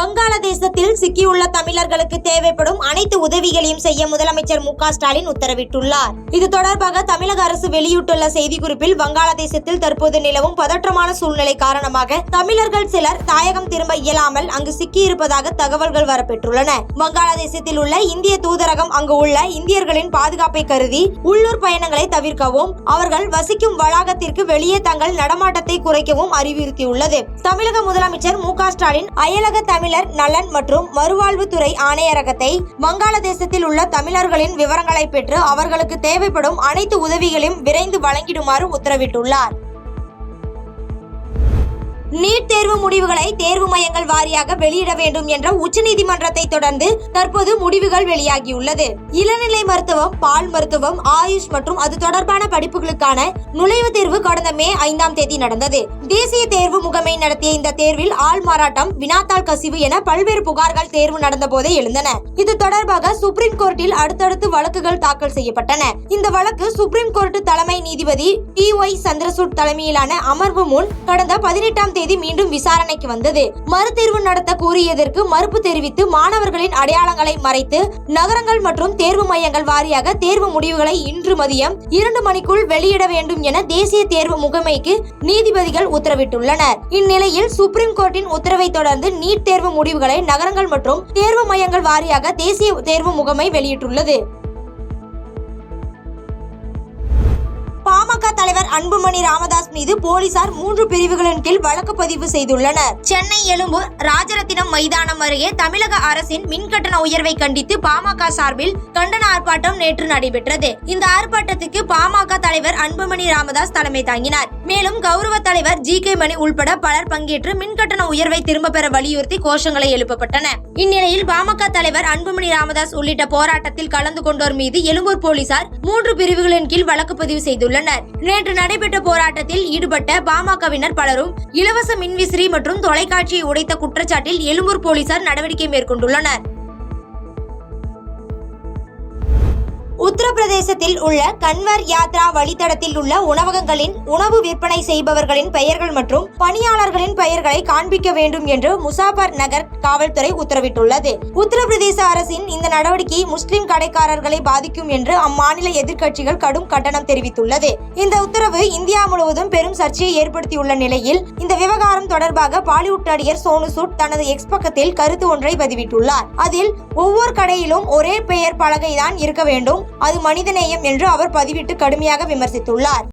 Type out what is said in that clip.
வங்காளதேசத்தில் சிக்கியுள்ள தமிழர்களுக்கு தேவைப்படும் அனைத்து உதவிகளையும் செய்ய முதலமைச்சர் மு.க. ஸ்டாலின் உத்தரவிட்டுள்ளார். இது தொடர்பாக தமிழக அரசு வெளியிட்டுள்ள செய்திக்குறிப்பில், வங்காளதேசத்தில் தற்போது நிலவும் பதற்றமான சூழ்நிலை காரணமாக தமிழர்கள் சிலர் தாயகம் திரும்ப இயலாமல் அங்கு சிக்கியிருப்பதாக தகவல்கள் வரப்பெற்றுள்ளன. வங்காளதேசத்தில் உள்ள இந்திய தூதரகம் அங்கு உள்ள இந்தியர்களின் பாதுகாப்பை கருதி உள்ளூர் பயணங்களை தவிர்க்கவும், அவர்கள் வசிக்கும் வளாகத்திற்கு வெளியே தங்கள் நடமாட்டத்தை குறைக்கவும் அறிவுறுத்தியுள்ளது. தமிழக முதலமைச்சர் மு.க. ஸ்டாலின் அயலக தமிழர் நலன் மற்றும் மறுவாழ்வுத்துறை ஆணையரகத்தை வங்காளதேசத்தில் உள்ள தமிழர்களின் விவரங்களை பெற்று அவர்களுக்கு தேவைப்படும் அனைத்து உதவிகளையும் விரைந்து வழங்கிடுமாறு உத்தரவிட்டுள்ளார். நீட் தேர்வு முடிவுகளை தேர்வு மையங்கள் வாரியாக வெளியிட வேண்டும் என்ற உச்சநீதிமன்றத்தை தொடர்ந்து தற்போது முடிவுகள் வெளியாகியுள்ளது. இளநிலை மருத்துவம், பால் மருத்துவம், ஆயுஷ் மற்றும் அது தொடர்பான படிப்புகளுக்கான நுழைவுத் தேர்வு கடந்த மே 5ஆம் தேதி நடந்தது. தேசிய தேர்வு முகமை நடத்திய இந்த தேர்வில் ஆள் மாறாட்டம், வினாத்தாள் கசிவு என பல்வேறு புகார்கள் தேர்வு நடந்த போதே எழுந்தன. இது தொடர்பாக சுப்ரீம் கோர்ட்டில் அடுத்தடுத்து வழக்குகள் தாக்கல் செய்யப்பட்டன. இந்த வழக்கு சுப்ரீம் கோர்ட் தலைமை நீதிபதி டி.ஒய். சந்திரசூட் தலைமையிலான அமர்வு முன் கடந்த 18ஆம் தேதி மீண்டும் விசாரணைக்கு வந்தது. மறுதேர்வு நடத்த கூறியதற்கு மறுப்பு தெரிவித்து மாணவர்களின் அடையாளங்களை மறைத்து நகரங்கள் மற்றும் தேர்வு மையங்கள் வாரியாக தேர்வு முடிவுகளை இன்று மதியம் 2 மணிக்குள் வெளியிட வேண்டும் என தேசிய தேர்வு முகமைக்கு நீதிபதிகள் உத்தரவிட்டுள்ளனர். இந்நிலையில் சுப்ரீம் கோர்ட்டின் உத்தரவை தொடர்ந்து நீட் தேர்வு முடிவுகளை நகரங்கள் மற்றும் தேர்வு மையங்கள் வாரியாக தேசிய தேர்வு முகமை வெளியிட்டுள்ளது. பாமக தலைவர் அன்புமணி ராமதாஸ் மீது போலீசார் 3 பிரிவுகளின் கீழ் வழக்கு பதிவு செய்துள்ளனர். சென்னை எழும்பூர் ராஜரத்தினம் மைதானம் அருகே தமிழக அரசின் மின்கட்டண உயர்வை கண்டித்து பாமக சார்பில் கண்டன ஆர்ப்பாட்டம் நேற்று நடைபெற்றது. இந்த ஆர்ப்பாட்டத்துக்கு பாமக தலைவர் அன்புமணி ராமதாஸ் தலைமை தாங்கினார். மேலும் கௌரவ தலைவர் ஜி.கே. மணி உள்பட பலர் பங்கேற்று மின்கட்டண உயர்வை திரும்ப பெற வலியுறுத்தி கோஷங்களை எழுப்பப்பட்டன. இந்நிலையில் பாமக தலைவர் அன்புமணி ராமதாஸ் உள்ளிட்ட போராட்டத்தில் கலந்து கொண்டோர் மீது எழும்பூர் போலீசார் 3 பிரிவுகளின் கீழ் வழக்கு பதிவு செய்துள்ளனர். நேற்று நடைபெற்ற போராட்டத்தில் ஈடுபட்ட பாமகவினர் பலரும் இலவச மின்விசிறி மற்றும் தொலைக்காட்சியை உடைத்த குற்றச்சாட்டில் எழும்பூர் போலீசார் நடவடிக்கை மேற்கொண்டுள்ளனர். உத்தரப்பிரதேசத்தில் உள்ள கன்வர் யாத்ரா வழித்தடத்தில் உள்ள உணவகங்களின் உணவு விற்பனை செய்பவர்களின் பெயர்கள் மற்றும் பணியாளர்களின் பெயர்களை காண்பிக்க வேண்டும் என்று முசாபர் நகர் காவல்துறை உத்தரவிட்டுள்ளது. உத்தரப்பிரதேச அரசின் இந்த நடவடிக்கை முஸ்லிம் கடைக்காரர்களை பாதிக்கும் என்று அம்மாநில எதிர்க்கட்சிகள் கடும் கண்டனம் தெரிவித்துள்ளது. இந்த உத்தரவு இந்தியா முழுவதும் பெரும் சர்ச்சையை ஏற்படுத்தியுள்ள நிலையில் இந்த விவகாரம் தொடர்பாக பாலிவுட் நடிகர் சோனு சூட் தனது எக்ஸ் பக்கத்தில் கருத்து ஒன்றை பதிவிட்டுள்ளார். அதில் ஒவ்வொரு கடையிலும் ஒரே பெயர் பலகைதான் இருக்க வேண்டும், அது மனிதநேயம் என்று அவர் பதிவிட்டு கடுமையாக விமர்சித்துள்ளார்.